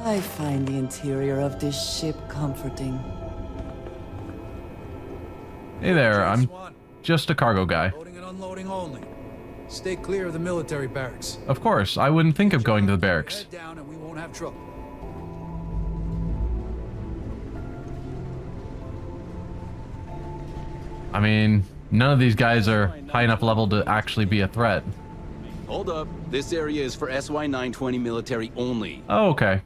I find the interior of this ship comforting. Hey there, I'm just a cargo guy. Loading and unloading only. Stay clear of the military barracks. Of course, I wouldn't think of going to the barracks. Head down and we won't have trouble. I mean, none of these guys are high enough level to actually be a threat. Hold up. This area is for SY-920 military only. Oh, okay.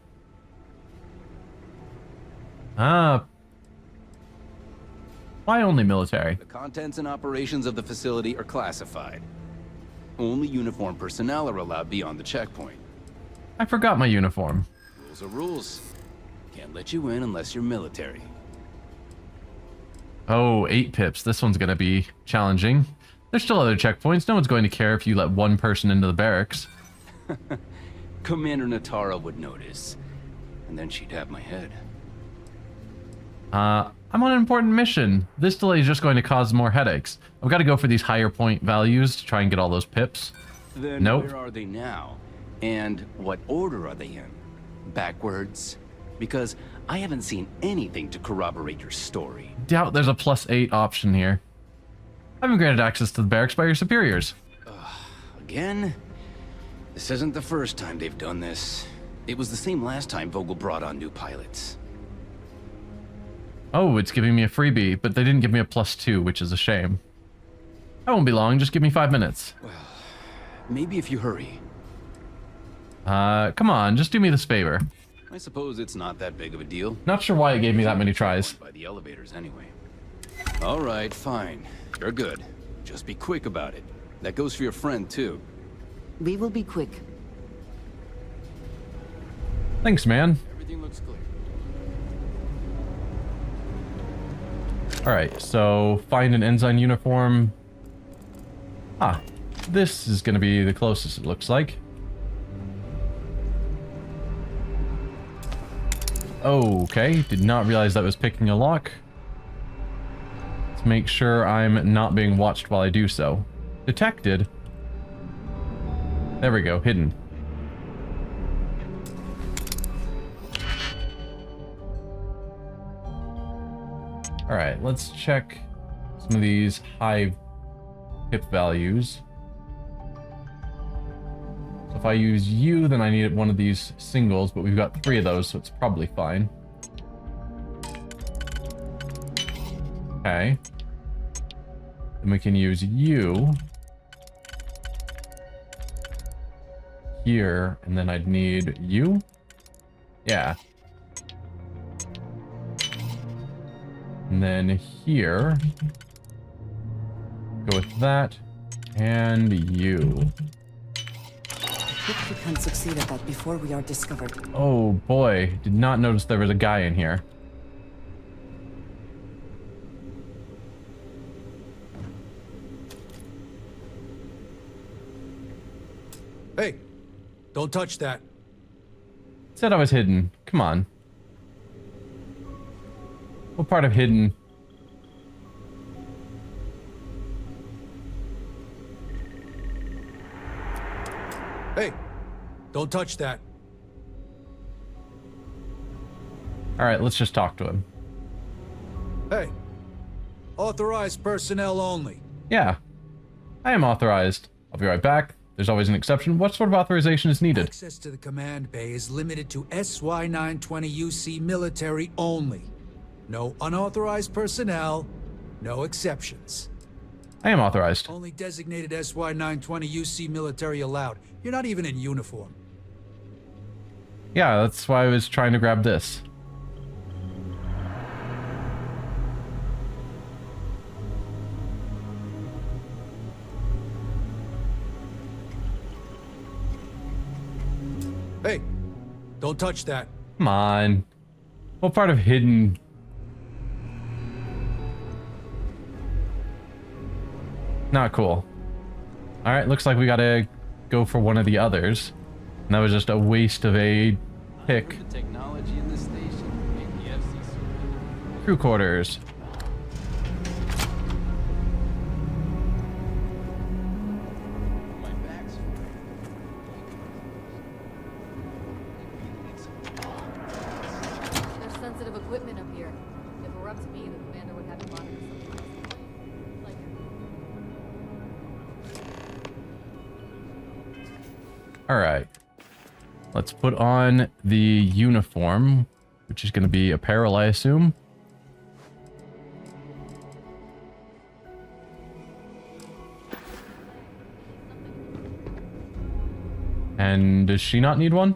Why only military? The contents and operations of the facility are classified. Only uniformed personnel are allowed beyond the checkpoint. I forgot my uniform. Rules are rules. Can't let you in unless you're military. Oh, 8 pips. This one's gonna be challenging. There's still other checkpoints. No one's going to care if you let one person into the barracks. Commander Natara would notice. And then she'd have my head. I'm on an important mission. This delay is just going to cause more headaches. I've got to go for these higher point values to try and get all those pips. Then Nope. where are they now? And what order are they in? Backwards? Because I haven't seen anything to corroborate your story. Doubt there's a +8 option here. I've been granted access to the barracks by your superiors. Again? This isn't the first time they've done this. It was the same last time Vogel brought on new pilots. Oh, it's giving me a freebie, but they didn't give me a +2, which is a shame. I won't be long, just give me 5 minutes. Well, maybe if you hurry. Come on, just do me this favor. I suppose it's not that big of a deal. Not sure why it gave me that many tries. By the elevators anyway. All right, fine. You're good. Just be quick about it. That goes for your friend too. We will be quick. Thanks, man. Everything looks clear. Alright, so find an ensign uniform. Ah, this is going to be the closest it looks like. Okay, did not realize that was picking a lock. Let's make sure I'm not being watched while I do so. Detected. There we go, hidden. Alright, let's check some of these high pip values. So if I use you, then I need one of these singles, but we've got 3 of those, so it's probably fine. Okay. Then we can use you here, and then I'd need you. Yeah. And then here, go with that, and you. Hope we can succeed at that before we are discovered. Oh boy, did not notice there was a guy in here. Hey, don't touch that. Said I was hidden. Come on. What part of hidden? Hey, don't touch that. Alright, let's just talk to him. Hey, authorized personnel only. Yeah. I am authorized. I'll be right back. There's always an exception. What sort of authorization is needed? Access to the command bay is limited to SY-920 military only. No unauthorized personnel, no exceptions. I am authorized. Only designated SY-920 military allowed. You're not even in uniform. Yeah, that's why I was trying to grab this. Hey, don't touch that. Come on. What part of hidden? Not cool. Alright, looks like we gotta go for one of the others. And that was just a waste of a pick. The technology in this station made the FC Crew quarters. my back's equipment up here. If it were up to me, the commander would have to monitor something like Alright. Let's put on the uniform, which is going to be apparel, I assume. And does she not need one?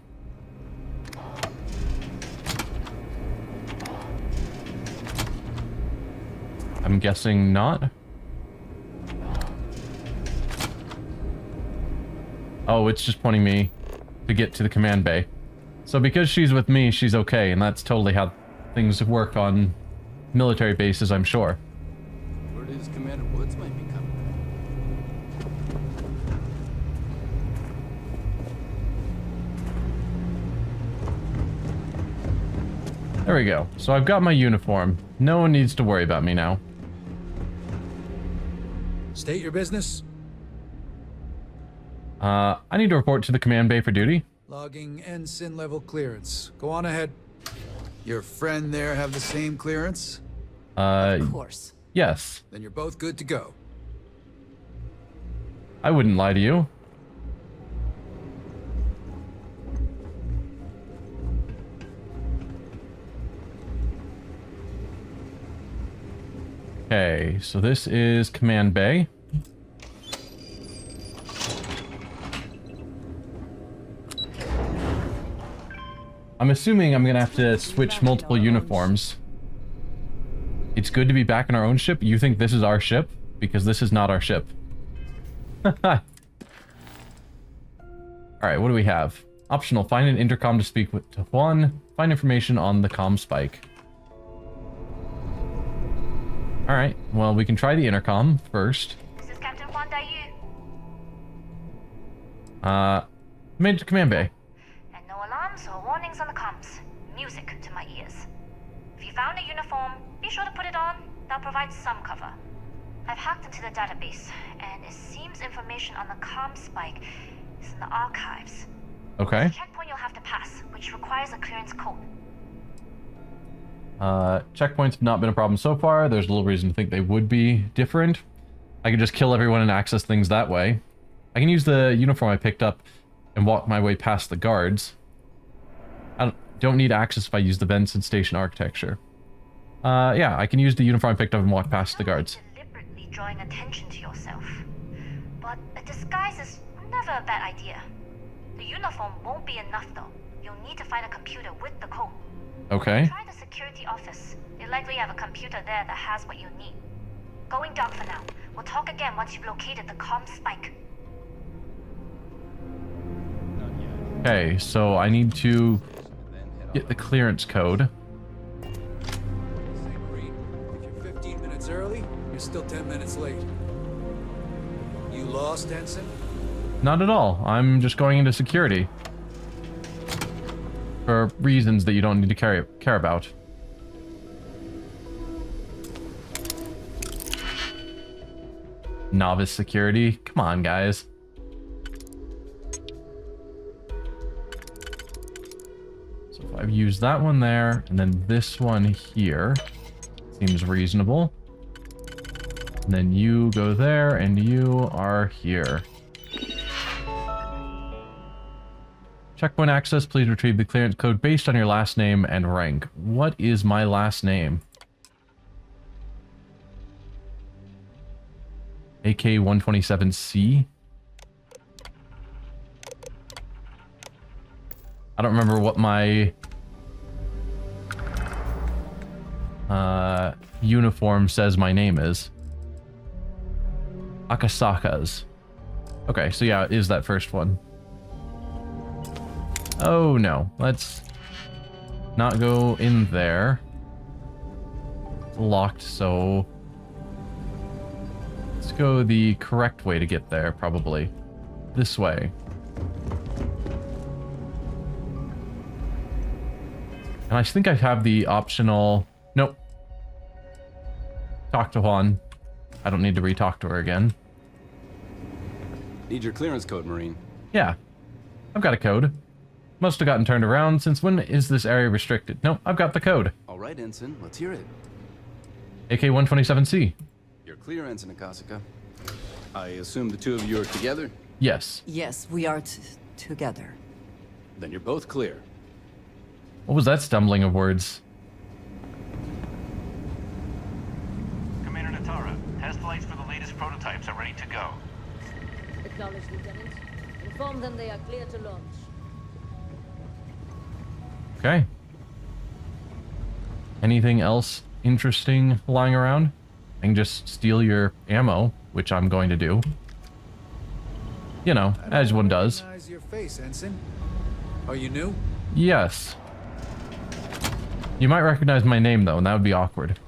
I'm guessing not. Oh, it's just pointing me to get to the command bay. So because she's with me, she's okay, and that's totally how things work on military bases, I'm sure. Word is Commander Woods might be coming. There we go. So I've got my uniform. No one needs to worry about me now. State your business. I need to report to the command bay for duty. Logging ensign level clearance. Go on ahead. Your friend there have the same clearance? Of course. Yes. Then you're both good to go. I wouldn't lie to you. Okay, so this is command bay. I'm assuming I'm gonna have to switch multiple uniforms. It's good to be back in our own ship. You think this is our ship? Because this is not our ship. Alright, what do we have? Optional, find an intercom to speak with to Juan. Find information on the comm spike. Alright, well, we can try the intercom first. This is Captain Juan Dayu. Made it to command bay. And no alarms or warnings on the comms. Music to my ears. If you found a uniform, be sure to put it on. That'll provide some cover. I've hacked into the database, and it seems information on the comm spike is in the archives. Okay. There's a checkpoint you'll have to pass, which requires a clearance code. Checkpoints have not been a problem so far. There's little reason to think they would be different. I can just kill everyone and access things that way. I can use the uniform I picked up and walk my way past the guards. I don't need access if I use the Benson Station architecture. Yeah, I can use the uniform I picked up and walk past the guards. Deliberately drawing attention to yourself. But a disguise is never a bad idea. The uniform won't be enough though. You'll need to find a computer with the code. Okay. Try the security office. They likely have a computer there that has what you need. Going dark for now. We'll talk again once you've located the comm spike. Okay, so I need to get the clearance code. Say, Marine, if you're 15 minutes early, you're still 10 minutes late. You lost, Ensign? Not at all. I'm just going into security. For reasons that you don't need to care about. Novice security? Come on, guys. So if I've used that one there, and then this one here, seems reasonable. And then you go there, and you are here. Checkpoint access, please retrieve the clearance code based on your last name and rank. What is my last name? AK-127C? I don't remember what my uniform says my name is. Akasakas. Okay, so yeah, it is that first one. Oh no, let's not go in there. It's locked, so let's go the correct way to get there, probably. This way. And I think I have the optional... Nope. Talk to Juan. I don't need to re-talk to her again. Need your clearance code, Marine. Yeah. I've got a code. Must have gotten turned around, since when is this area restricted? No, I've got the code. All All right, Ensign, let's hear it. AK-127C. You're clear, Ensign Akasaka. I assume the two of you are together? Yes. Yes, we are together. Then you're both clear. What was that stumbling of words? Commander Natara, test flights for the latest prototypes are ready to go. Acknowledged, Lieutenant. Inform them they are clear to launch. Okay. Anything else interesting lying around? I can just steal your ammo, which I'm going to do. You know, as one does. Recognize your face, Ensign. Are you new? Yes. You might recognize my name, though, and that would be awkward.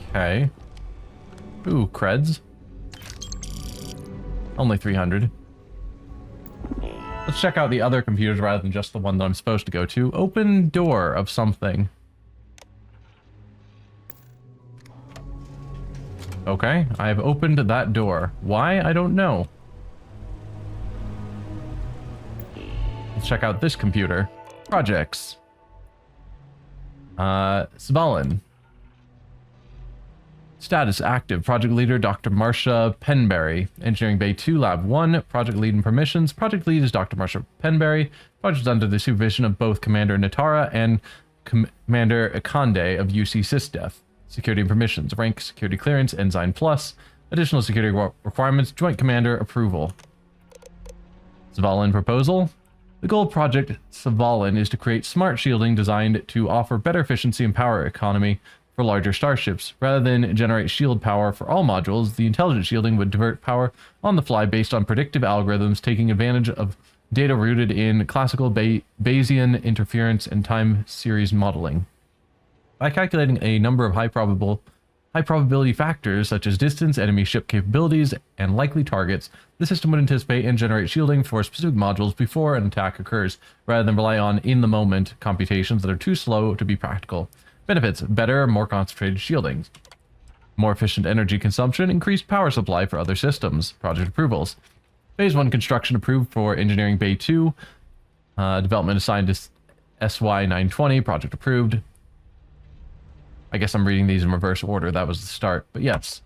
Okay. Ooh, creds. Only 300. Let's check out the other computers rather than just the one that I'm supposed to go to. Open door of something. Okay, I have opened that door. Why? I don't know. Let's check out this computer. Projects. Svalin. Status active. Project leader Dr. Marcia Penberry. Engineering Bay 2, Lab 1. Project lead and permissions. Project lead is Dr. Marcia Penberry. Project is under the supervision of both Commander Natara and Commander Akande of UC SysDef. Security and permissions. Rank, security clearance, Ensign Plus. Additional security requirements. Joint Commander approval. Svalin proposal. The goal of Project Svalin is to create smart shielding designed to offer better efficiency and power economy for larger starships. Rather than generate shield power for all modules, the intelligent shielding would divert power on the fly based on predictive algorithms taking advantage of data rooted in classical Bayesian interference and time series modeling. By calculating a number of high probability factors such as distance, enemy ship capabilities, and likely targets, the system would anticipate and generate shielding for specific modules before an attack occurs, rather than rely on in-the-moment computations that are too slow to be practical. Benefits: better, more concentrated shielding. More efficient energy consumption, increased power supply for other systems. Project approvals. Phase 1 construction approved for Engineering Bay 2. Development assigned to SY-920. Project approved. I guess I'm reading these in reverse order. That was the start, but yes.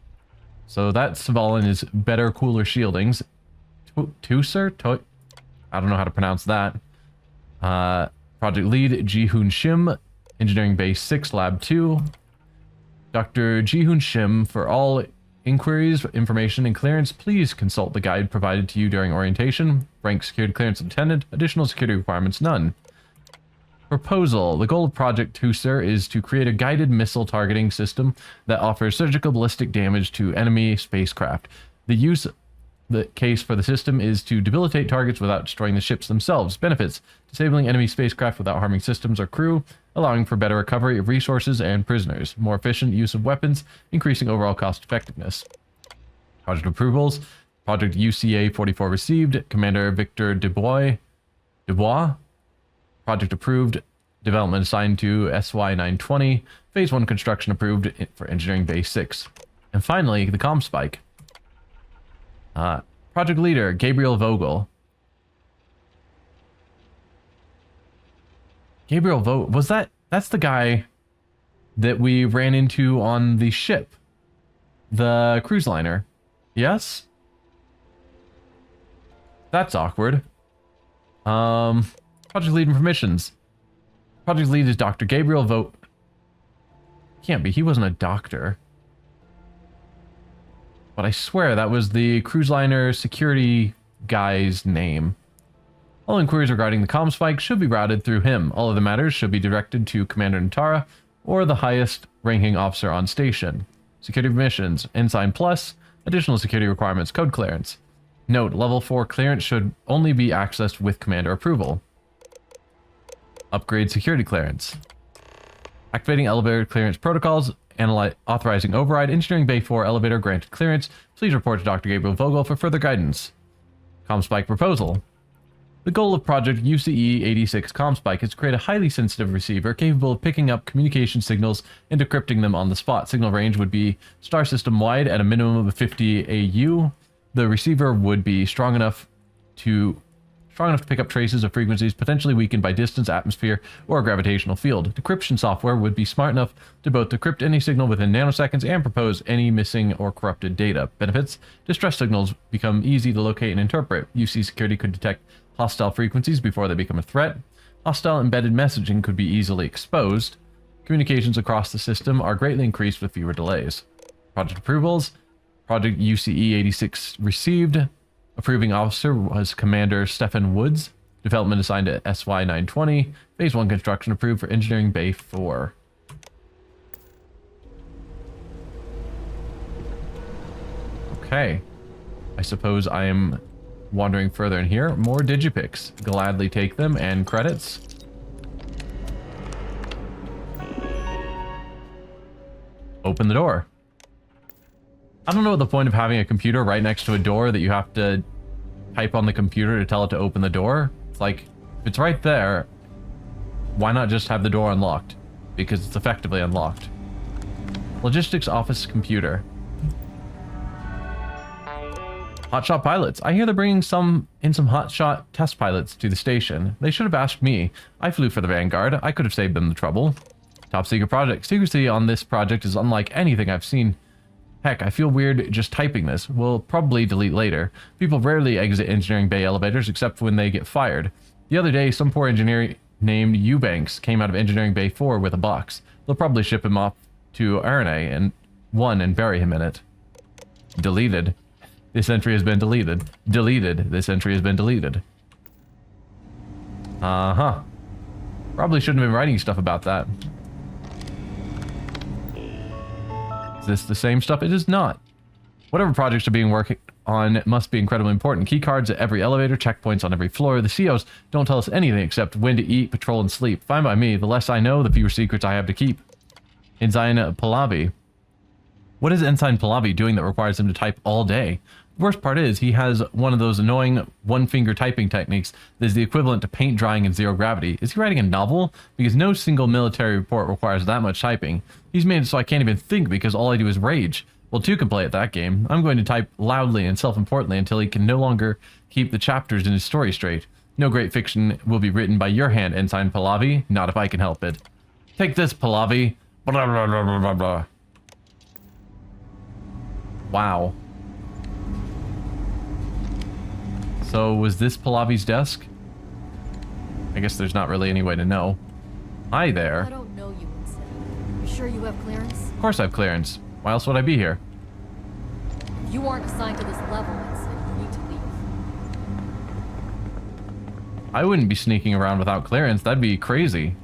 So that Svalin is better, cooler shieldings. Tusser? I don't know how to pronounce that. Project lead, Ji-Hoon Shim. Engineering Base 6, Lab 2. Dr. Ji-Hoon Shim, for all inquiries, information, and clearance, please consult the guide provided to you during orientation. Rank security clearance attendant. Additional security requirements, none. Proposal. The goal of Project Tusser is to create a guided missile targeting system that offers surgical ballistic damage to enemy spacecraft. The case for the system is to debilitate targets without destroying the ships themselves. Benefits: disabling enemy spacecraft without harming systems or crew, allowing for better recovery of resources and prisoners, more efficient use of weapons, increasing overall cost effectiveness. Project approvals. Project UCA-44 received. Commander Victor Dubois. Project approved. Development assigned to SY-920. Phase 1 construction approved for Engineering Base 6. And finally, the comm spike. Project leader, Gabriel Vogel. Gabriel Vogel, that's the guy that we ran into on the ship. The cruise liner. Yes? That's awkward. Project lead and permissions. Project lead is Dr. Gabriel Vogel. Can't be, he wasn't a doctor. But I swear that was the cruise liner security guy's name. All inquiries regarding the comm spike should be routed through him. All other matters should be directed to Commander Natara or the highest ranking officer on station. Security permissions, Ensign Plus, additional security requirements, code clearance. Note, level 4 clearance should only be accessed with Commander approval. Upgrade security clearance. Activating elevator clearance protocols. Authorizing override. Engineering Bay 4 elevator granted clearance. Please report to Dr. Gabriel Vogel for further guidance. CommSpike proposal. The goal of Project UCE-86 CommSpike is to create a highly sensitive receiver capable of picking up communication signals and decrypting them on the spot. Signal range would be star system wide at a minimum of 50 AU. The receiver would be strong enough strong enough to pick up traces of frequencies potentially weakened by distance, atmosphere, or a gravitational field. Decryption software would be smart enough to both decrypt any signal within nanoseconds and propose any missing or corrupted data. Benefits: distress signals become easy to locate and interpret. UC security could detect hostile frequencies before they become a threat. Hostile embedded messaging could be easily exposed. Communications across the system are greatly increased with fewer delays. Project approvals. Project UCE-86 received. Approving officer was Commander Stephen Woods. Development assigned to SY-920. Phase 1 construction approved for Engineering Bay 4. Okay. I suppose I am wandering further in here. More digipics. Gladly take them, and credits. Open the door. I don't know what the point of having a computer right next to a door that you have to type on the computer to tell it to open the door. It's like, if it's right there, why not just have the door unlocked? Because it's effectively unlocked. Logistics office computer. Hotshot pilots. I hear they're bringing some hotshot test pilots to the station. They should have asked me. I flew for the Vanguard. I could have saved them the trouble. Top secret project. Secrecy on this project is unlike anything I've seen. Heck, I feel weird just typing this. We'll probably delete later. People rarely exit engineering bay elevators except when they get fired. The other day, some poor engineer named Eubanks came out of engineering bay 4 with a box. They'll probably ship him off to RNA and bury him in it. Deleted. This entry has been deleted. Deleted. This entry has been deleted. Uh-huh. Probably shouldn't have been writing stuff about that. Is this the same stuff? It is not. Whatever projects are being worked on must be incredibly important. Key cards at every elevator, checkpoints on every floor. The COs don't tell us anything except when to eat, patrol, and sleep. Fine by me. The less I know, the fewer secrets I have to keep. Ensign Pahlavi. What is Ensign Pahlavi doing that requires him to type all day? The worst part is, he has one of those annoying one-finger typing techniques that is the equivalent to paint drying in zero gravity. Is he writing a novel? Because no single military report requires that much typing. He's made it so I can't even think because all I do is rage. Well, two can play at that game. I'm going to type loudly and self-importantly until he can no longer keep the chapters in his story straight. No great fiction will be written by your hand, Ensign Pahlavi. Not if I can help it. Take this, Pahlavi. Blah, blah, blah, blah, blah, blah. Wow. So, was this Pahlavi's desk? I guess there's not really any way to know. Hi there. I don't know you, Insane. You sure you have clearance? Of course I have clearance. Why else would I be here? If you aren't assigned to this level, Insane, you need to leave. I wouldn't be sneaking around without clearance. That'd be crazy.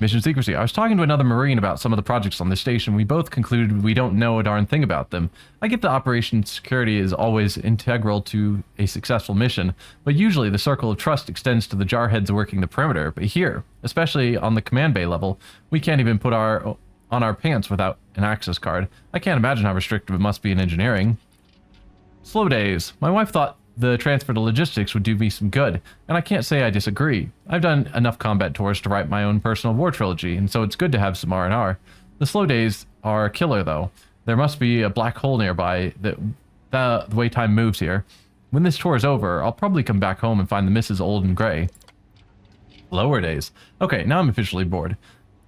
Mission secrecy. I was talking to another Marine about some of the projects on this station. We both concluded we don't know a darn thing about them. I get that operation security is always integral to a successful mission, but usually the circle of trust extends to the jarheads working the perimeter. But here, especially on the command bay level, we can't even put on our pants without an access card. I can't imagine how restrictive it must be in engineering. Slow days. My wife thought the transfer to logistics would do me some good, and I can't say I disagree. I've done enough combat tours to write my own personal war trilogy, and so it's good to have some R&R. The slow days are killer, though. There must be a black hole nearby the way time moves here. When this tour is over, I'll probably come back home and find the missus old and gray. Lower days. Okay, now I'm officially bored.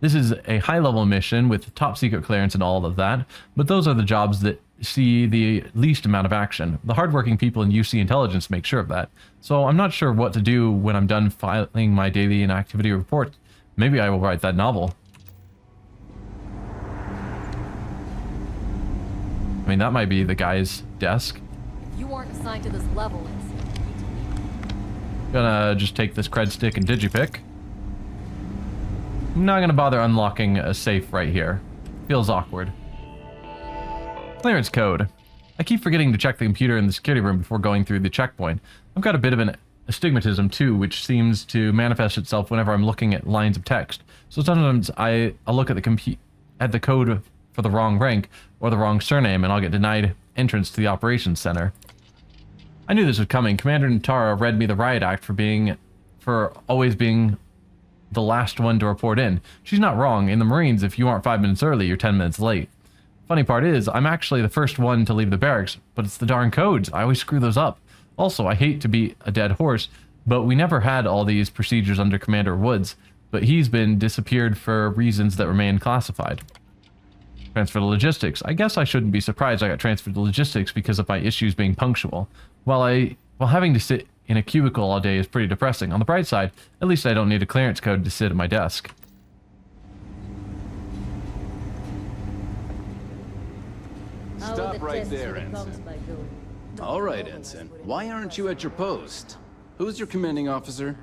This is a high-level mission with top secret clearance and all of that, but those are the jobs that see the least amount of action. The hardworking people in UC Intelligence make sure of that. So I'm not sure what to do when I'm done filing my daily and activity report. Maybe I will write that novel. I mean, that might be the guy's desk. If you aren't assigned to this level, Insane, you need to leave. Gonna just take this cred stick and digipick. I'm not gonna bother unlocking a safe right here. Feels awkward. Clearance code. I keep forgetting to check the computer in the security room before going through the checkpoint. I've got a bit of an astigmatism too, which seems to manifest itself whenever I'm looking at lines of text. So sometimes I'll look at the code for the wrong rank or the wrong surname, and I'll get denied entrance to the operations center. I knew this was coming. Commander Natara read me the riot act for always being the last one to report in. She's not wrong. In the Marines, if you aren't 5 minutes early, you're 10 minutes late. Funny part is, I'm actually the first one to leave the barracks, but it's the darn codes. I always screw those up. Also, I hate to beat a dead horse, but we never had all these procedures under Commander Woods, but he's been disappeared for reasons that remain classified. Transfer to logistics. I guess I shouldn't be surprised I got transferred to logistics because of my issues being punctual. While having to sit in a cubicle all day is pretty depressing, on the bright side, at least I don't need a clearance code to sit at my desk. Stop right there, Ensign. All right, Ensign. Why aren't you at your post? Who's your commanding officer?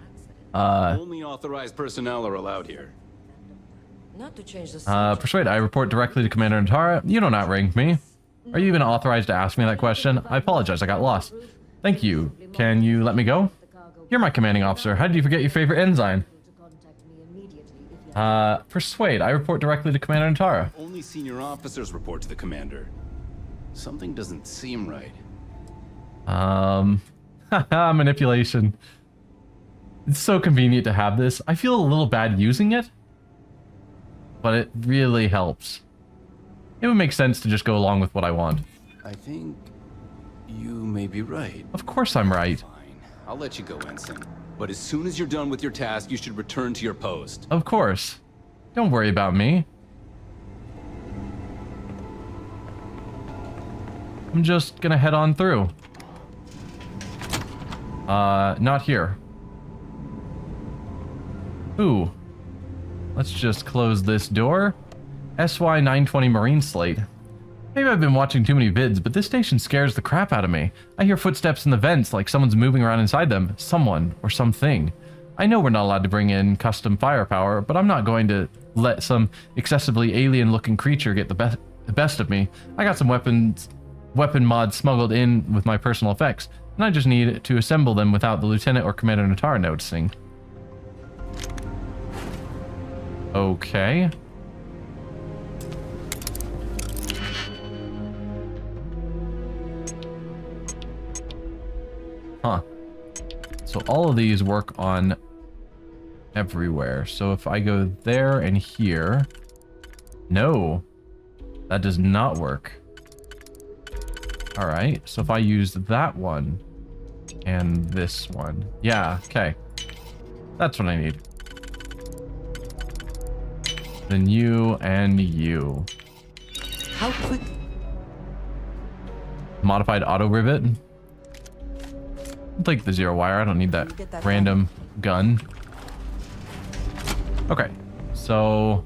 Only authorized personnel are allowed here. Not to change the Persuade, I report directly to Commander Natara. You don't outrank me. Are you even authorized to ask me that question? I apologize, I got lost. Thank you. Can you let me go? You're my commanding officer. How did you forget your favorite ensign? Persuade, I report directly to Commander Natara. Only senior officers report to the commander. Something doesn't seem right. Manipulation. It's so convenient to have this. I feel a little bad using it, but it really helps. It would make sense to just go along with what I want. I think you may be right. Of course I'm right. Fine. I'll let you go, Ensign. But as soon as you're done with your task, you should return to your post. Of course. Don't worry about me. I'm just gonna head on through. Not here. Ooh. Let's just close this door. SY-920 Marine Slate. Maybe I've been watching too many vids, but this station scares the crap out of me. I hear footsteps in the vents like someone's moving around inside them. Someone or something. I know we're not allowed to bring in custom firepower, but I'm not going to let some excessively alien-looking creature get the best of me. I got some weapon mods smuggled in with my personal effects, and I just need to assemble them without the Lieutenant or Commander Natara noticing. Okay. Huh. So all of these work on everywhere. So if I go there and here... No. That does not work. Alright, so if I use that one and this one. Yeah, okay. That's what I need. Then you and you. How quick? Modified auto rivet. I'll take the zero wire. I don't need that random gun. Okay, so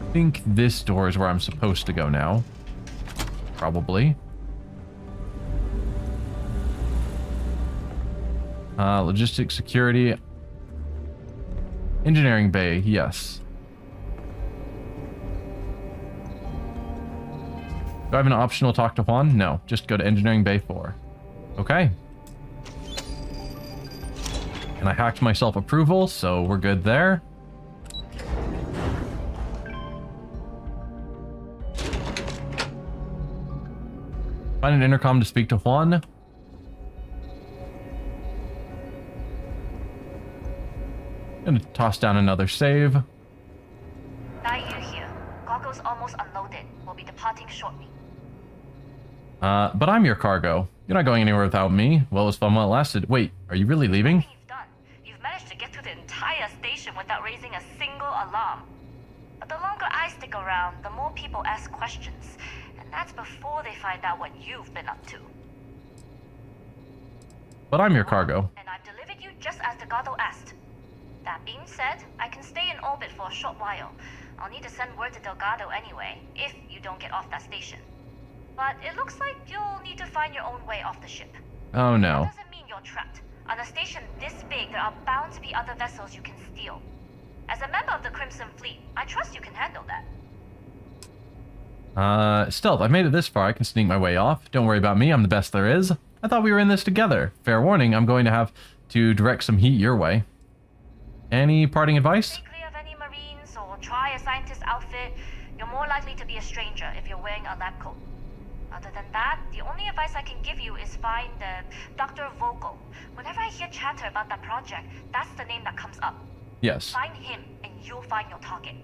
I think this door is where I'm supposed to go now. Probably. Logistics, security, engineering bay. Yes. Do I have an optional talk to Juan? No, just go to engineering bay 4. Okay. And I hacked myself approval, so we're good there. Find an intercom to speak to Juan. Gonna toss down another save. Daiyu here. Cargo's almost unloaded. We'll be departing shortly. But I'm your cargo. You're not going anywhere without me. Well, it was fun while it lasted. Wait, are you really leaving? You've done. You've managed to get through the entire station without raising a single alarm. But the longer I stick around, the more people ask questions. And that's before they find out what you've been up to. But I'm your cargo. And I've delivered you just as Delgado asked. That being said, I can stay in orbit for a short while. I'll need to send word to Delgado anyway, if you don't get off that station. But it looks like you'll need to find your own way off the ship. Oh no. That doesn't mean you're trapped. On a station this big, there are bound to be other vessels you can steal. As a member of the Crimson Fleet, I trust you can handle that. Stealth, I've made it this far. I can sneak my way off. Don't worry about me, I'm the best there is. I thought we were in this together. Fair warning, I'm going to have to direct some heat your way. Any parting advice? Stay clear of any Marines or try a scientist outfit. You're more likely to be a stranger if you're wearing a lab coat. Other than that, the only advice I can give you is find Dr. Vogel. Whenever I hear chatter about that project, that's the name that comes up. Yes. Find him, and you'll find your target.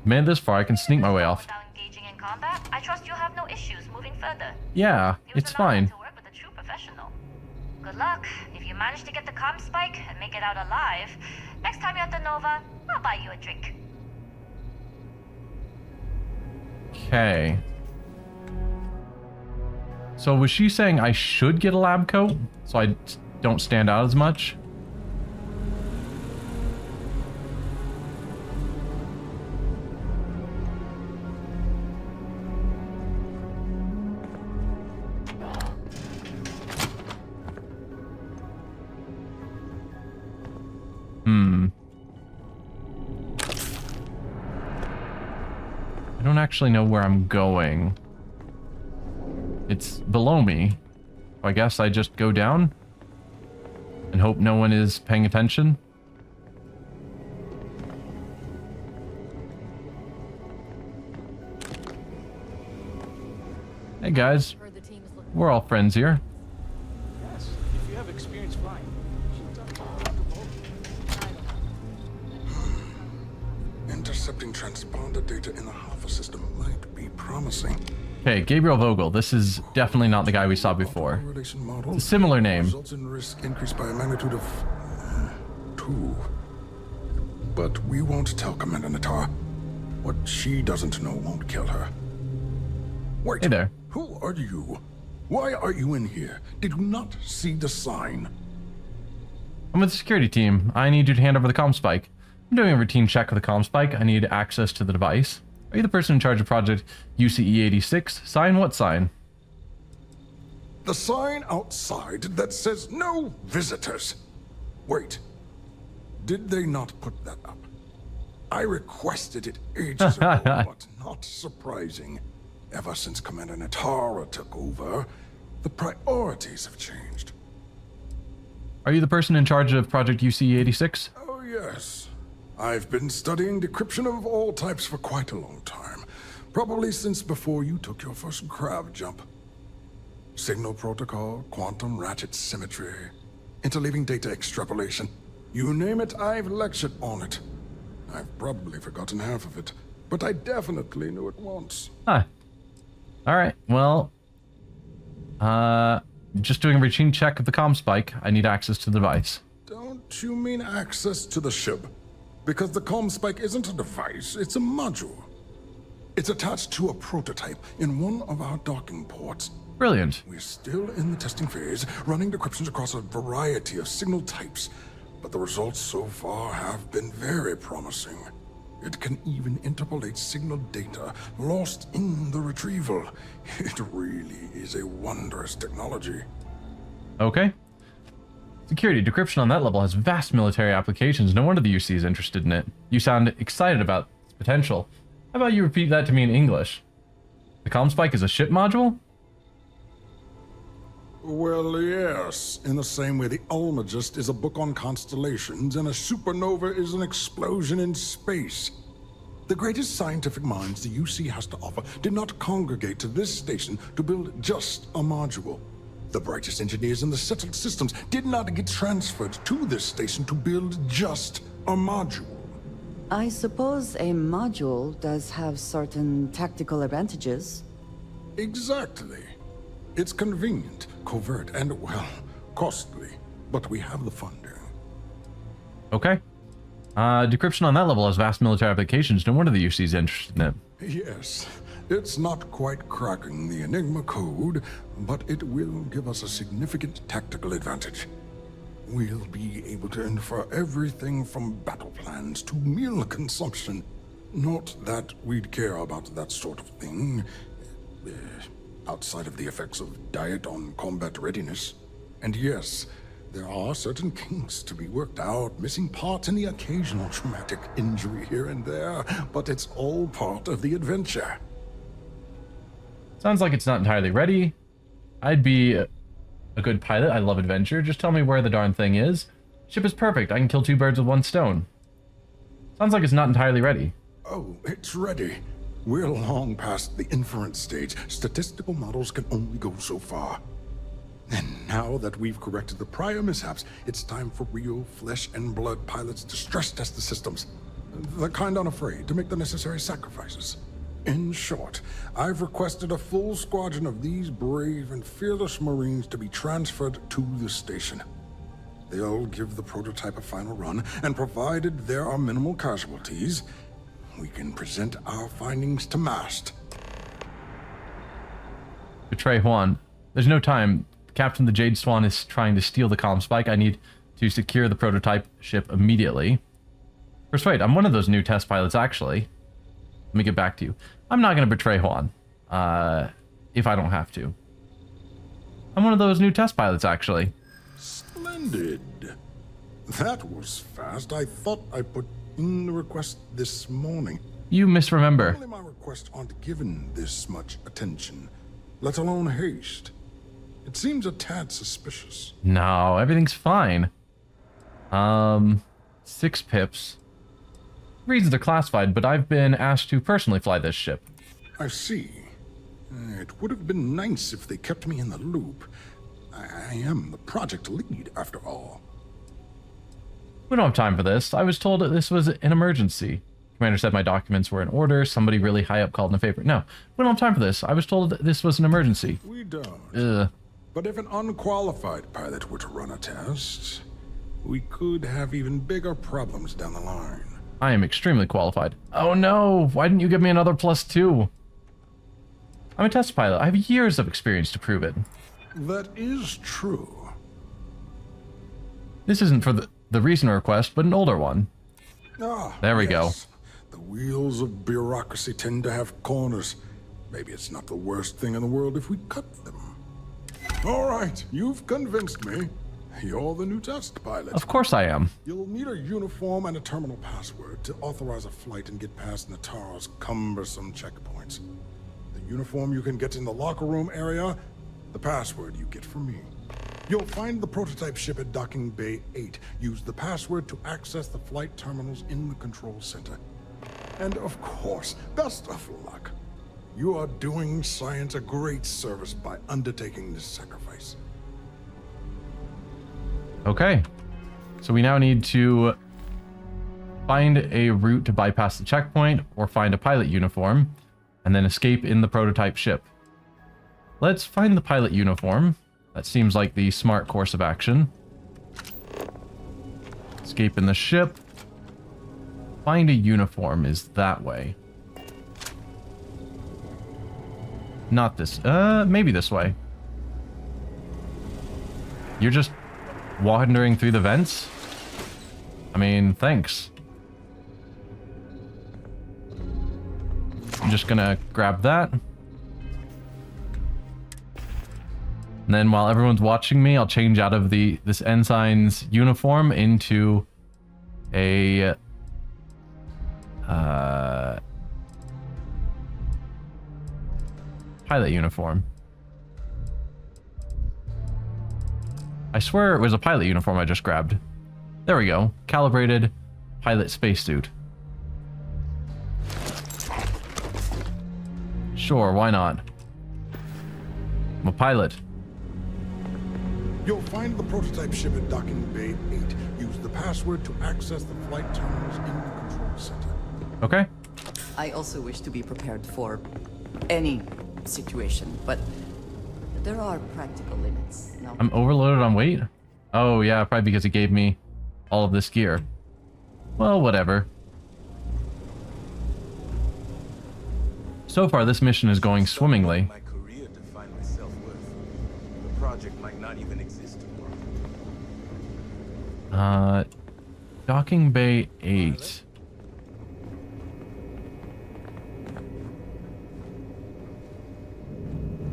Made it this far, I can sneak my way off. Without engaging in combat, I trust you'll have no issues moving further. Yeah, It was it's an honor fine. to work with a true professional. Good luck. If you manage to get the comm spike and make it out alive, next time you're at the Nova, I'll buy you a drink. Okay. So was she saying I should get a lab coat so I don't stand out as much? I don't actually know where I'm going. It's below me. I guess I just go down and hope no one is paying attention. Hey guys, Heard the team is looking. we're all friends here. Yes, if you have experience flying. Intercepting transponder data in the Alpha system might be promising. Okay, Gabriel Vogel. This is definitely not the guy we saw before. Correlation model It's a similar name. results in risk increased by a magnitude of 2. But we won't tell Commander Natar. What she doesn't know won't kill her. Wait. Hey there. Who are you? Why are you in here? Did you not see the sign? I'm with the security team. I need you to hand over the comm spike. I'm doing a routine check of the comm spike. I need access to the device. Are you the person in charge of Project UCE-86? Sign what sign? The sign outside that says no visitors. Wait. Did they not put that up? I requested it ages ago, but not surprising. Ever since Commander Natara took over, the priorities have changed. Are you the person in charge of Project UCE-86? Oh, yes. I've been studying decryption of all types for quite a long time. Probably since before you took your first crab jump. Signal protocol, quantum ratchet symmetry, interleaving data extrapolation. You name it, I've lectured on it. I've probably forgotten half of it, but I definitely knew it once. Huh. Alright, well... just doing a routine check of the comm spike. I need access to the device. Don't you mean access to the ship? Because the comm spike isn't a device, it's a module. It's attached to a prototype in one of our docking ports. Brilliant. We're still in the testing phase, running decryptions across a variety of signal types, but the results so far have been very promising. It can even interpolate signal data lost in the retrieval. It really is a wondrous technology. Okay. Security decryption on that level has vast military applications. No wonder the UC is interested in it. You sound excited about its potential. How about you repeat that to me in English? The comm spike is a ship module? Well, yes. In the same way the Almagist is a book on constellations and a supernova is an explosion in space. The greatest scientific minds the UC has to offer did not congregate to this station to build just a module. The brightest engineers in the settled systems did not get transferred to this station to build just a module. I suppose a module does have certain tactical advantages. Exactly. It's convenient, covert, and, well, costly. But we have the funding. Okay. Decryption on that level has vast military applications. No wonder the UC is interested in it. Yes. It's not quite cracking the Enigma code, but it will give us a significant tactical advantage. We'll be able to infer everything from battle plans to meal consumption. Not that we'd care about that sort of thing, outside of the effects of diet on combat readiness. And yes, there are certain kinks to be worked out, missing parts and the occasional traumatic injury here and there, but it's all part of the adventure. Sounds like it's not entirely ready. I'd be a good pilot. I love adventure. Just tell me where the darn thing is. Ship is perfect. I can kill 2 birds with 1 stone. Sounds like it's not entirely ready. Oh, it's ready. We're long past the inference stage. Statistical models can only go so far. And now that we've corrected the prior mishaps, it's time for real flesh and blood pilots to stress test the systems. The kind unafraid to make the necessary sacrifices. In short, I've requested a full squadron of these brave and fearless Marines to be transferred to the station. They'll give the prototype a final run, and provided there are minimal casualties, we can present our findings to Mast. Betray Juan. There's no time. Captain the Jade Swan is trying to steal the comm spike. I need to secure the prototype ship immediately. Persuade. I'm one of those new test pilots, actually. Let me get back to you. I'm not going to betray Juan. If I don't have to. I'm one of those new test pilots, actually. Splendid. That was fast. I thought I put in the request this morning. You misremember. Normally my requests aren't given this much attention, let alone haste. It seems a tad suspicious. No, everything's fine. 6 pips. Reasons are classified, but I've been asked to personally fly this ship. I see. It would have been nice if they kept me in the loop. I am the project lead, after all. We don't have time for this. I was told that this was an emergency. Commander said my documents were in order. Somebody really high up called in a favor. No, we don't have time for this. I was told that this was an emergency. We don't. Ugh. But if an unqualified pilot were to run a test, we could have even bigger problems down the line. I am extremely qualified. Oh no, why didn't you give me another +2? I'm a test pilot. I have years of experience to prove it. That is true. This isn't for the recent request, but an older one. Ah, there we go. The wheels of bureaucracy tend to have corners. Maybe it's not the worst thing in the world if we cut them. All right, you've convinced me. You're the new test pilot. Of course I am. You'll need a uniform and a terminal password to authorize a flight and get past Natara's cumbersome checkpoints. The uniform you can get in the locker room area, the password you get from me. You'll find the prototype ship at Docking Bay 8. Use the password to access the flight terminals in the control center. And of course, best of luck. You are doing science a great service by undertaking this sacrifice. Okay. So we now need to find a route to bypass the checkpoint or find a pilot uniform and then escape in the prototype ship. Let's find the pilot uniform. That seems like the smart course of action. Escape in the ship. Find a uniform is that way. Not this. Maybe this way. You're just wandering through the vents? I mean, thanks. I'm just gonna grab that. And then while everyone's watching me, I'll change out of this ensign's uniform into a pilot uniform. I swear it was a pilot uniform I just grabbed. There we go. Calibrated pilot spacesuit. Sure, why not? I'm a pilot. You'll find the prototype ship at Docking Bay 8. Use the password to access the flight terminals in the control center. Okay. I also wish to be prepared for any situation, but there are practical limits. No. I'm overloaded on weight? Oh yeah, probably because he gave me all of this gear. Well, whatever. So far, this mission is going swimmingly. My career to find my self-worth. The project might not even exist tomorrow. Docking Bay 8.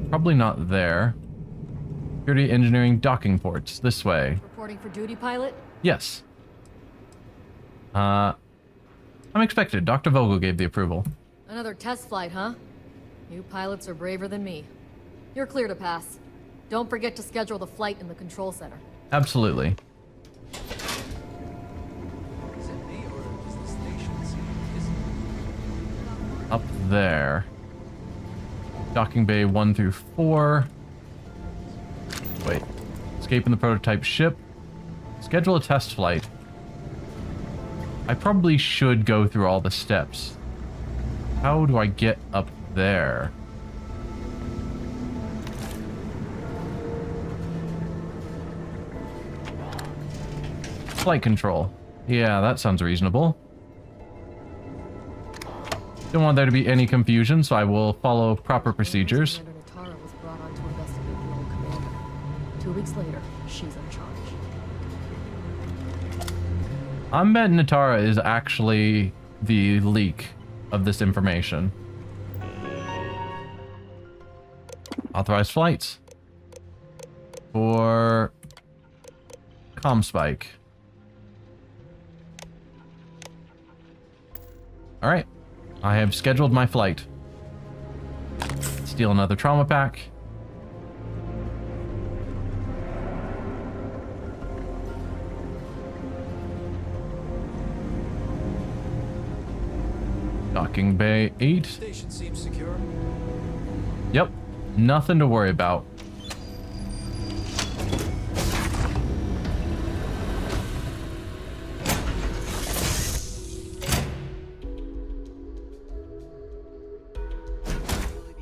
Probably not there. Security engineering docking ports. This way. Reporting for duty, pilot? Yes. I'm expected. Dr. Vogel gave the approval. Another test flight, huh? You pilots are braver than me. You're clear to pass. Don't forget to schedule the flight in the control center. Absolutely. Is it me or is the station Up there. Docking Bay 1 through 4. Wait. Escape in the prototype ship. Schedule a test flight. I probably should go through all the steps. How do I get up there? Flight control. Yeah, that sounds reasonable. Don't want there to be any confusion, so I will follow proper procedures. Commander Natara was brought on to investigate the old commander. 2 weeks later, she's in charge. I'm betting Natara is actually the leak of this information. Authorized flights. For Comspike. Alright. I have scheduled my flight. Steal another trauma pack. Docking Bay 8. Station seems secure. Yep. Nothing to worry about.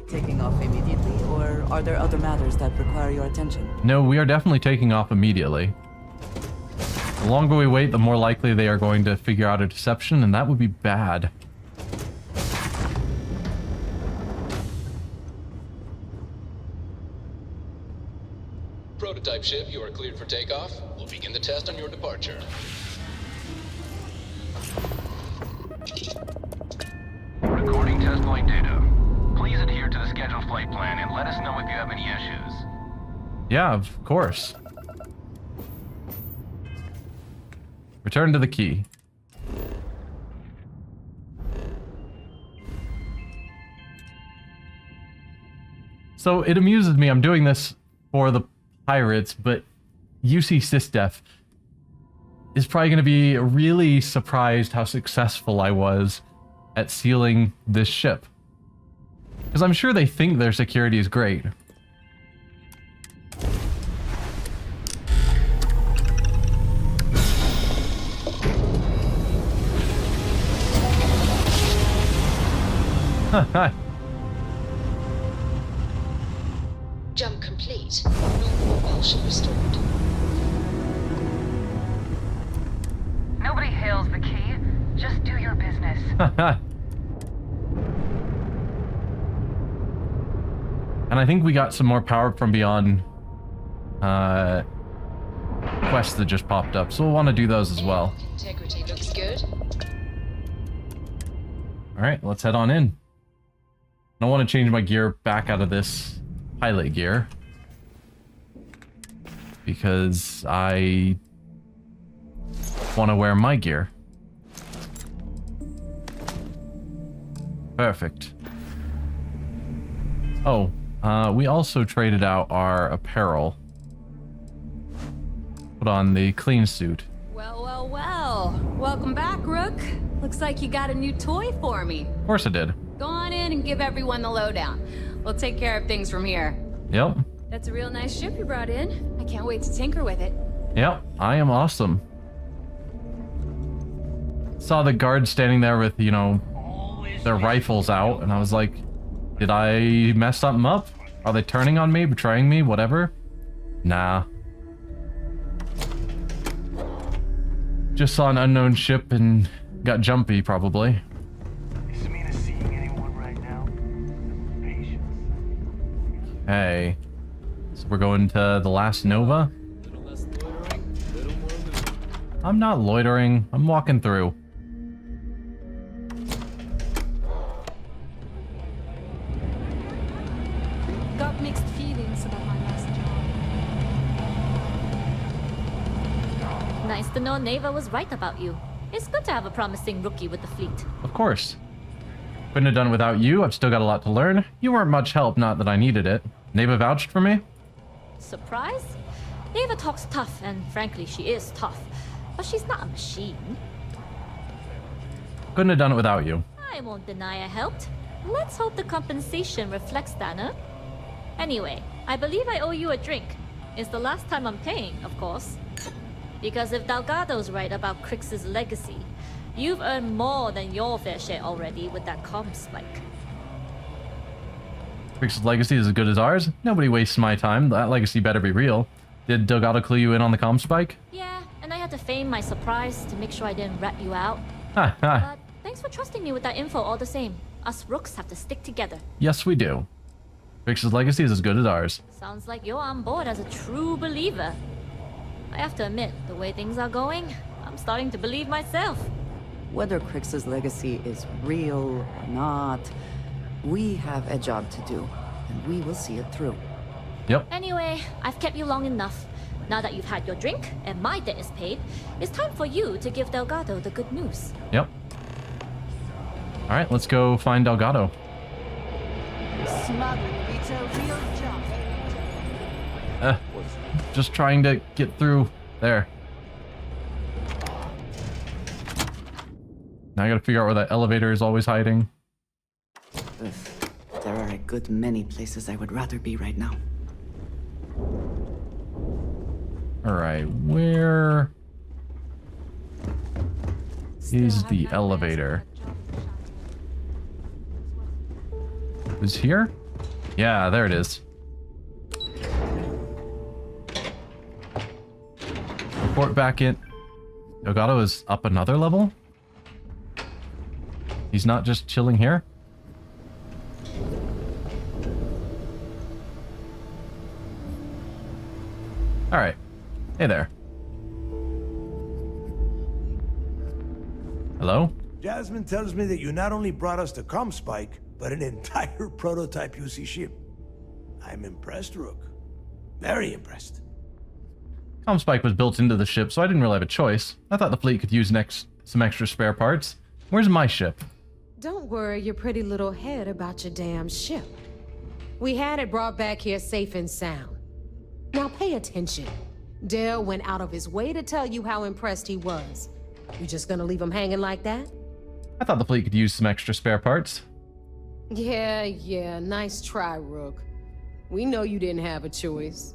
Taking off immediately, or are there other matters that require your attention? No, we are definitely taking off immediately. The longer we wait, the more likely they are going to figure out a deception, and that would be bad. Prototype ship, you are cleared for takeoff. We'll begin the test on your departure. Recording test flight data. Please adhere to the scheduled flight plan and let us know if you have any issues. Yeah, of course. Return to the key. So it amuses me. I'm doing this for the pirates, but UC SysDef is probably going to be really surprised how successful I was at sealing this ship. Because I'm sure they think their security is great. Jump complete. Normal propulsion restored. Nobody hails the key. Just do your business. And I think we got some more power from beyond quests that just popped up, so we'll want to do those as well. Integrity looks good. Alright, let's head on in. I don't want to change my gear back out of this pilot gear, because I want to wear my gear. Perfect. Oh, we also traded out our apparel. Put on the clean suit. Well, well, well. Welcome back, Rook. Looks like you got a new toy for me. Of course I did. Go on in and give everyone the lowdown. We'll take care of things from here. Yep. That's a real nice ship you brought in. I can't wait to tinker with it. Yep, I am awesome. Saw the guards standing there with, you know, their rifles out, and I was like, did I mess something up? Are they turning on me, betraying me, whatever? Nah. Just saw an unknown ship and got jumpy, probably. Is Samina seeing anyone right now? Patience. Hey. So we're going to the last Nova? Little less loitering, little more loot. I'm not loitering. I'm walking through. Got mixed feelings about my last job. Nice to know Neva was right about you. It's good to have a promising rookie with the fleet. Of course. Couldn't have done it without you. I've still got a lot to learn. You weren't much help, not that I needed it. Neva vouched for me? Surprise? Neva talks tough, and frankly, she is tough. But she's not a machine. Couldn't have done it without you. I won't deny I helped. Let's hope the compensation reflects that, huh? Anyway, I believe I owe you a drink. It's the last time I'm paying, of course. Because if Delgado's right about Crix's legacy, You've earned more than your fair share already with that comm spike. Crix's legacy is as good as ours? Nobody wastes my time. That legacy better be real. Did Delgado clue you in on the comm spike? Yeah, and I had to feign my surprise to make sure I didn't rat you out. Ha ha. But thanks for trusting me with that info all the same. Us rooks have to stick together. Yes, we do. Crix's legacy is as good as ours. Sounds like you're on board as a true believer. I have to admit, the way things are going, I'm starting to believe myself. Whether Crix's legacy is real or not, we have a job to do, and we will see it through. Yep. Anyway, I've kept you long enough. Now that you've had your drink and my debt is paid, it's time for you to give Delgado the good news. Yep. Alright, let's go find Delgado. Just trying to get through there. Now I gotta figure out where that elevator is always hiding. There are a good many places I would rather be right now. Alright, where is the elevator? Is here? Yeah, there it is. Report back in. Delgado is up another level? He's not just chilling here? Alright. Hey there. Hello? Jasmine tells me that you not only brought us the comm spike, but an entire prototype UC ship. I'm impressed, Rook. Very impressed. Comm spike was built into the ship, so I didn't really have a choice. I thought the fleet could use some extra spare parts. Where's my ship? Don't worry your pretty little head about your damn ship. We had it brought back here safe and sound. Now pay attention. Dale went out of his way to tell you how impressed he was. You just gonna leave him hanging like that? I thought the fleet could use some extra spare parts. Yeah, nice try, Rook. We know you didn't have a choice.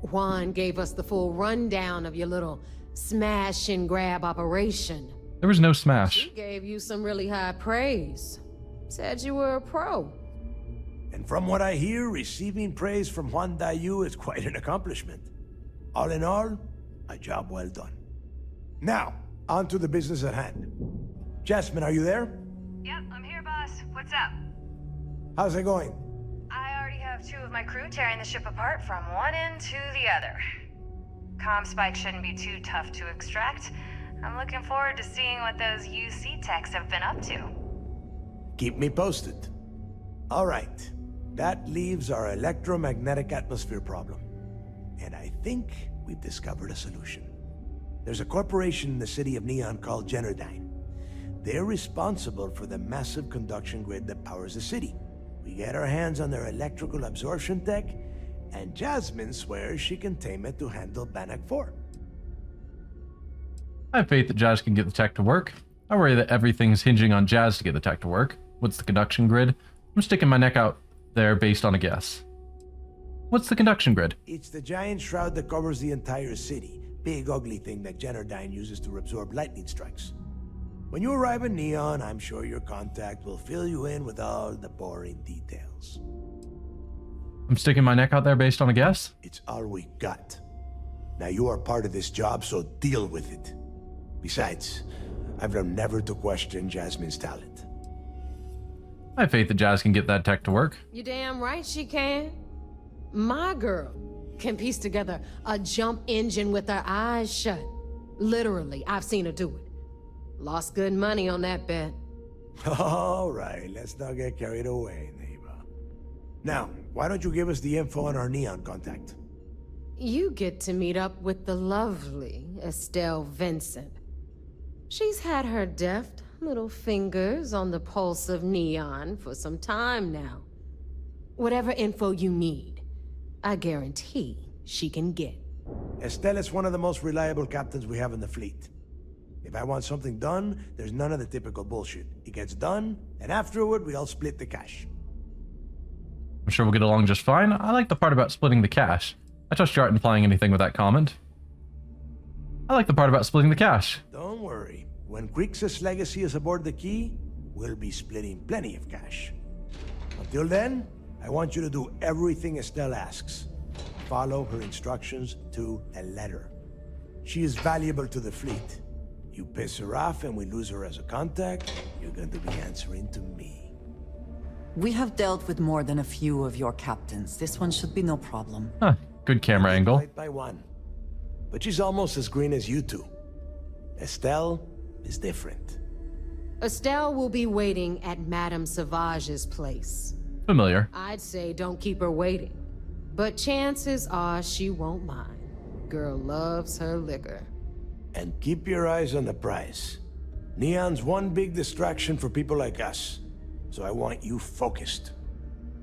Juan gave us the full rundown of your little smash and grab operation. There was no smash. He gave you some really high praise. Said you were a pro. And from what I hear, receiving praise from Juan Dayu is quite an accomplishment. All in all, a job well done. Now, on to the business at hand. Jasmine, are you there? Yep, I'm here, boss. What's up? How's it going? I already have 2 of my crew tearing the ship apart from one end to the other. Comm spike shouldn't be too tough to extract. I'm looking forward to seeing what those UC techs have been up to. Keep me posted. All right. That leaves our electromagnetic atmosphere problem. And I think we've discovered a solution. There's a corporation in the city of Neon called Generdyne. They're responsible for the massive conduction grid that powers the city. We get our hands on their electrical absorption tech, and Jasmine swears she can tame it to handle Bannock 4. I have faith that Jazz can get the tech to work. I worry that everything's hinging on Jazz to get the tech to work. What's the conduction grid? I'm sticking my neck out there based on a guess. What's the conduction grid? It's the giant shroud that covers the entire city. Big ugly thing that Generdyne uses to absorb lightning strikes. When you arrive in Neon, I'm sure your contact will fill you in with all the boring details. I'm sticking my neck out there based on a guess? It's all we got. Now you are part of this job, so deal with it. Besides, I've learned never to question Jasmine's talent. I have faith that Jazz can get that tech to work. You damn right she can. My girl can piece together a jump engine with her eyes shut. Literally, I've seen her do it. Lost good money on that bet. All right, let's not get carried away, neighbor. Now, why don't you give us the info on our Neon contact? You get to meet up with the lovely Estelle Vincent. She's had her deft little fingers on the pulse of Neon for some time now. Whatever info you need, I guarantee she can get. Estelle is one of the most reliable captains we have in the fleet. If I want something done, there's none of the typical bullshit. It gets done, and afterward, we all split the cash. I'm sure we'll get along just fine. I like the part about splitting the cash. I trust you aren't implying anything with that comment. I like the part about splitting the cash. Don't worry. When Crixus' legacy is aboard the Key, we'll be splitting plenty of cash. Until then, I want you to do everything Estelle asks. Follow her instructions to a letter. She is valuable to the fleet. You piss her off and we lose her as a contact, you're going to be answering to me. We have dealt with more than a few of your captains. This one should be no problem. Huh, good camera angle. Right by one. But she's almost as green as you two. Estelle is different. Estelle will be waiting at Madame Sauvage's place. Familiar. I'd say don't keep her waiting. But chances are she won't mind. Girl loves her liquor. And keep your eyes on the prize. Neon's one big distraction for people like us. So I want you focused.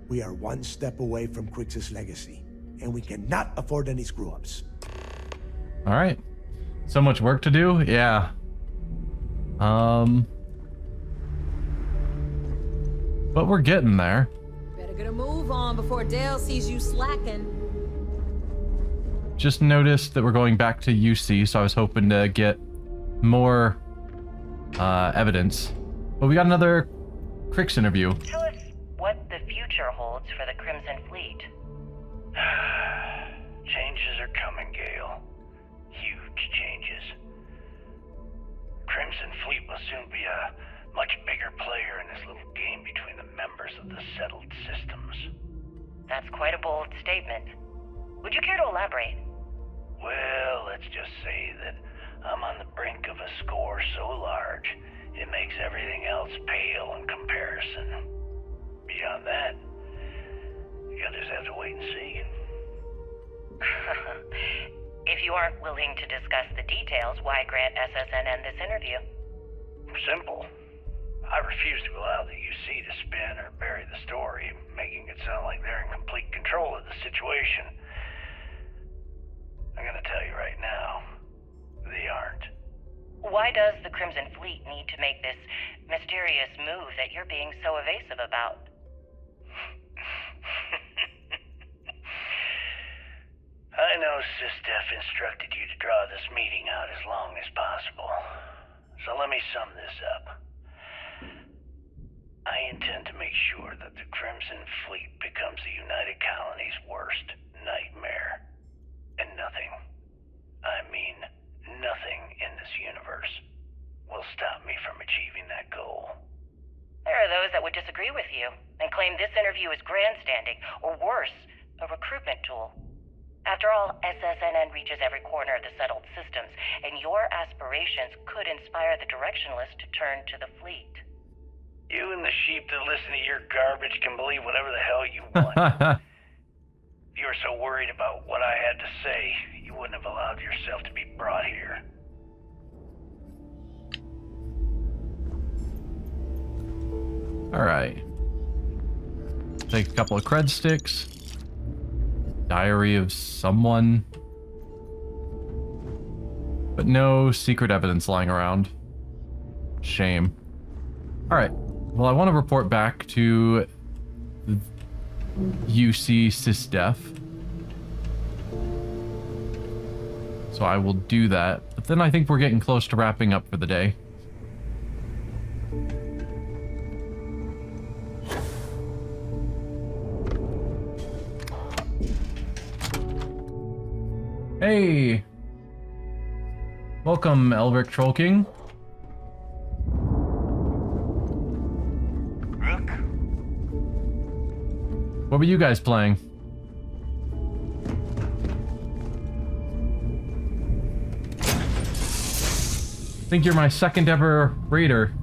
We are one step away from Crixus' legacy. And we cannot afford any screw-ups. Alright. So much work to do? Yeah. But we're getting there. Better get a move on before Dale sees you slacking. Just noticed that we're going back to UC, so I was hoping to get more evidence. But we got another Crix interview. Tell us what the future holds for the Crimson Fleet. Changes are coming, Gale. Huge changes. Crimson Fleet will soon be a much bigger player in this little game between the members of the settled systems. That's quite a bold statement. Would you care to elaborate? Well, let's just say that I'm on the brink of a score so large, it makes everything else pale in comparison. Beyond that, you just have to wait and see. If you aren't willing to discuss the details, why grant SSNN this interview? Simple. I refuse to allow the UC to spin or bury the story, making it sound like they're in complete control of the situation. I'm gonna tell you right now, they aren't. Why does the Crimson Fleet need to make this mysterious move that you're being so evasive about? I know SysDef instructed you to draw this meeting out as long as possible. So let me sum this up. I intend to make sure that the Crimson Fleet becomes the United Colony's worst nightmare. And nothing, I mean nothing in this universe, will stop me from achieving that goal. There are those that would disagree with you and claim this interview is grandstanding, or worse, a recruitment tool. After all, SSNN reaches every corner of the settled systems, and your aspirations could inspire the directionless to turn to the fleet. You and the sheep that listen to your garbage can believe whatever the hell you want. If you were so worried about what I had to say, you wouldn't have allowed yourself to be brought here. Alright. Take a couple of cred sticks. Diary of someone. But no secret evidence lying around. Shame. Alright. Well, I want to report back to UC SysDef. So I will do that. But then I think we're getting close to wrapping up for the day. Hey! Welcome, Elric Troll King. Rook? What were you guys playing? I think you're my second ever raider.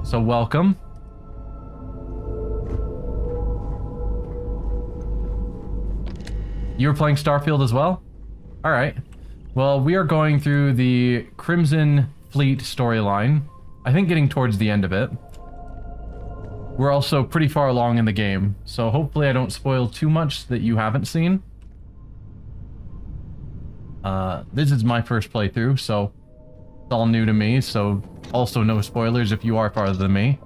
So welcome. You were playing Starfield as well? Alright. Well, we are going through the Crimson Fleet storyline. I think getting towards the end of it. We're also pretty far along in the game, so hopefully I don't spoil too much that you haven't seen. This is my first playthrough, so it's all new to me, so also no spoilers if you are farther than me.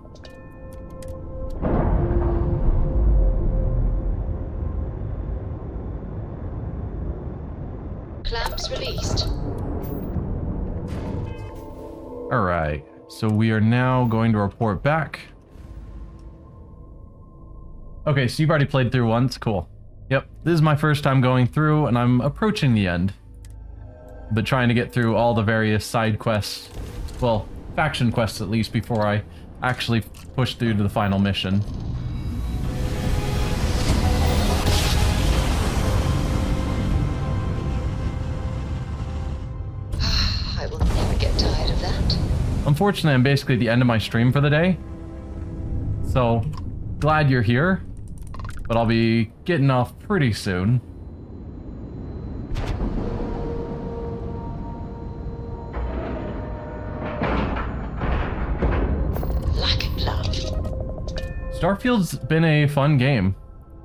Clamps released. All so we are now going to report back. Okay, so you've already played through once. Cool. Yep, this is my first time going through, and I'm approaching the end. But trying to get through all the various side quests, well, faction quests at least, before I actually push through to the final mission. I will never get tired of that. Unfortunately, I'm basically at the end of my stream for the day. So, glad you're here. But I'll be getting off pretty soon. Lacking love. Starfield's been a fun game.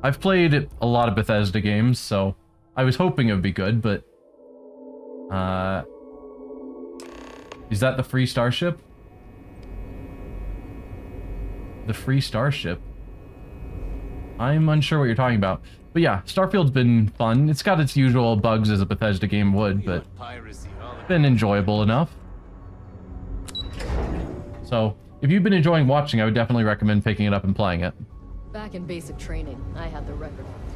I've played a lot of Bethesda games, so I was hoping it would be good, but... is that the free starship? The free starship? I'm unsure what you're talking about. But yeah, Starfield's been fun. It's got its usual bugs as a Bethesda game would, but it's been enjoyable enough. So, if you've been enjoying watching, I would definitely recommend picking it up and playing it. Back in basic training, I had the record for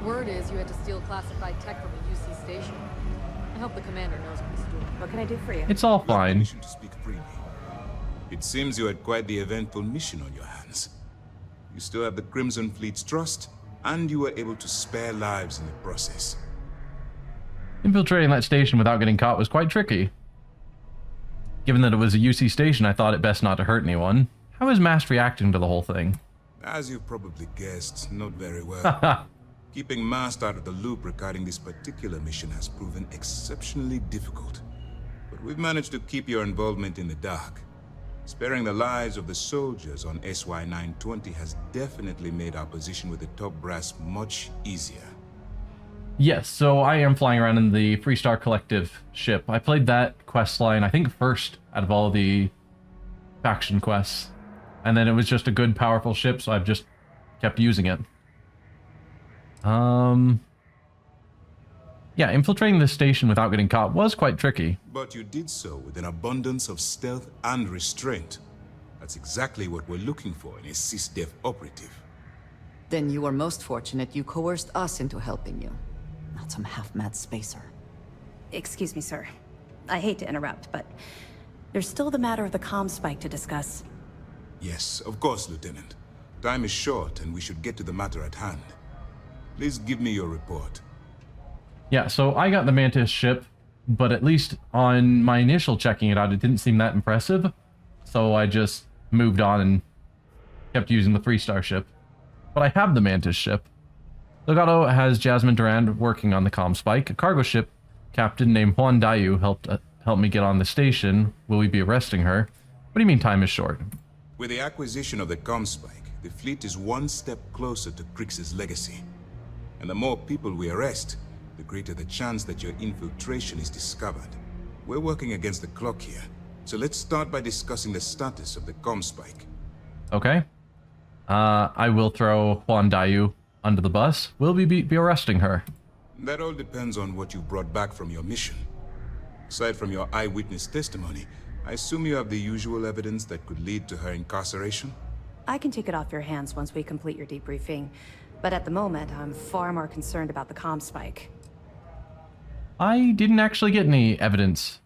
3 days. Word is you had to steal classified tech from a UC station. I hope the commander knows what he's doing. What can I do for you? It's all fine. To speak freely. It seems you had quite the eventful mission on your hands. You still have the Crimson Fleet's trust, and you were able to spare lives in the process. Infiltrating that station without getting caught was quite tricky. Given that it was a UC station, I thought it best not to hurt anyone. How is Mast reacting to the whole thing? As you've probably guessed, not very well. Keeping Mast out of the loop regarding this particular mission has proven exceptionally difficult. But we've managed to keep your involvement in the dark. Sparing the lives of the soldiers on SY-920 has definitely made our position with the top brass much easier. Yes, so I am flying around in the Freestar Collective ship. I played that quest line, I think, first out of all the faction quests. And then it was just a good, powerful ship, so I've just kept using it. Yeah, infiltrating the station without getting caught was quite tricky. But you did so with an abundance of stealth and restraint. That's exactly what we're looking for in a SysDef operative. Then you were most fortunate you coerced us into helping you. Not some half-mad spacer. Excuse me, sir. I hate to interrupt, but there's still the matter of the comm spike to discuss. Yes, of course, Lieutenant. Time is short, and we should get to the matter at hand. Please give me your report. Yeah, so I got the Mantis ship, but at least on my initial checking it out, it didn't seem that impressive. So I just moved on and kept using the Freestar ship. But I have the Mantis ship. Legato has Jasmine Durand working on the comm spike. A cargo ship captain named Juan Dayu helped me get on the station. Will we be arresting her? What do you mean time is short? With the acquisition of the comm spike, the fleet is one step closer to Crix's legacy. And the more people we arrest, the greater the chance that your infiltration is discovered. We're working against the clock here, so let's start by discussing the status of the comm spike. Okay. I will throw Juan Dayu under the bus. Will we be arresting her? That all depends on what you brought back from your mission. Aside from your eyewitness testimony, I assume you have the usual evidence that could lead to her incarceration? I can take it off your hands once we complete your debriefing, but at the moment, I'm far more concerned about the comm spike. I didn't actually get any evidence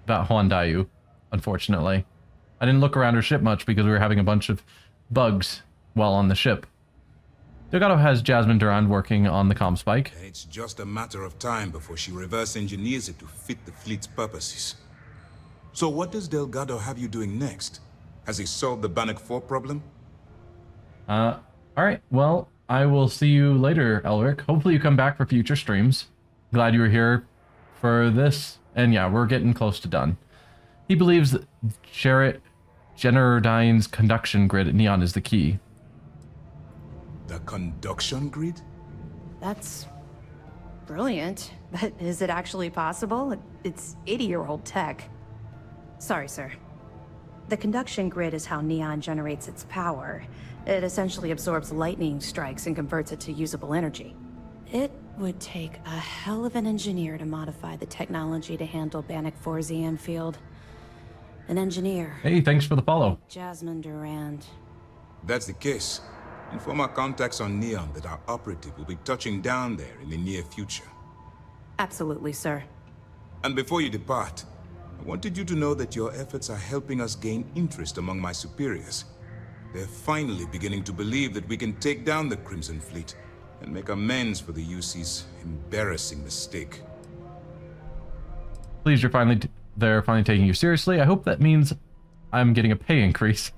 about Juan Dayu, unfortunately. I didn't look around her ship much because we were having a bunch of bugs while on the ship. Delgado has Jasmine Durand working on the comm spike. It's just a matter of time before she reverse engineers it to fit the fleet's purposes. So what does Delgado have you doing next? Has he solved the Bannock 4 problem? Alright, well, I will see you later, Elric. Hopefully you come back for future streams. Glad you were here for this. And yeah, we're getting close to done. He believes that Generardine's conduction grid at Neon is the key. The conduction grid? That's brilliant, but is it actually possible? It's 80-year-old tech. Sorry, sir. The conduction grid is how Neon generates its power. It essentially absorbs lightning strikes and converts it to usable energy. It Would take a hell of an engineer to modify the technology to handle Bannock 4's EM field. An engineer. Hey, thanks for the follow. Jasmine Durand. If that's the case, inform our contacts on Neon that our operative will be touching down there in the near future. Absolutely, sir. And before you depart, I wanted you to know that your efforts are helping us gain interest among my superiors. They're finally beginning to believe that we can take down the Crimson Fleet and make amends for the UC's embarrassing mistake. Please, they're finally taking you seriously. I hope that means I'm getting a pay increase.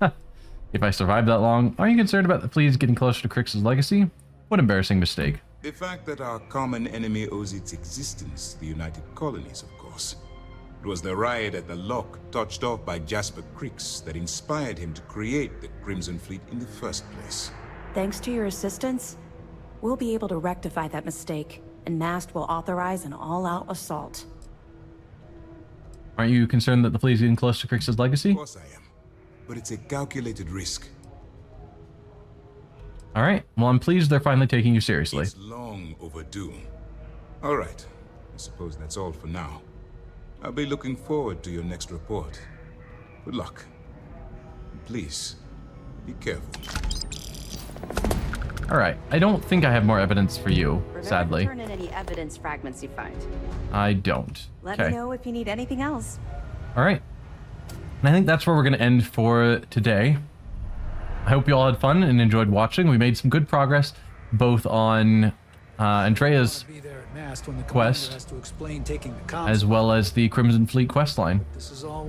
If I survive that long, are you concerned about the fleas getting closer to Crix's legacy? What embarrassing mistake. The fact that our common enemy owes its existence to the United Colonies, of course. It was the riot at the Lock, touched off by Jasper Crix, that inspired him to create the Crimson Fleet in the first place. Thanks to your assistance, we'll be able to rectify that mistake, and MAST will authorize an all-out assault. Aren't you concerned that the flea's getting close to Crix's legacy? Of course I am, but it's a calculated risk. All right. Well, I'm pleased they're finally taking you seriously. It's long overdue. All right. I suppose that's all for now. I'll be looking forward to your next report. Good luck. And please, be careful. All right. I don't think I have more evidence for you, sadly. Turn in any evidence fragments you find. I don't. Let me know if you need anything else. All right. And I think that's where we're going to end for today. I hope you all had fun and enjoyed watching. We made some good progress, both on Andrea's quest, as well as the Crimson Fleet quest line.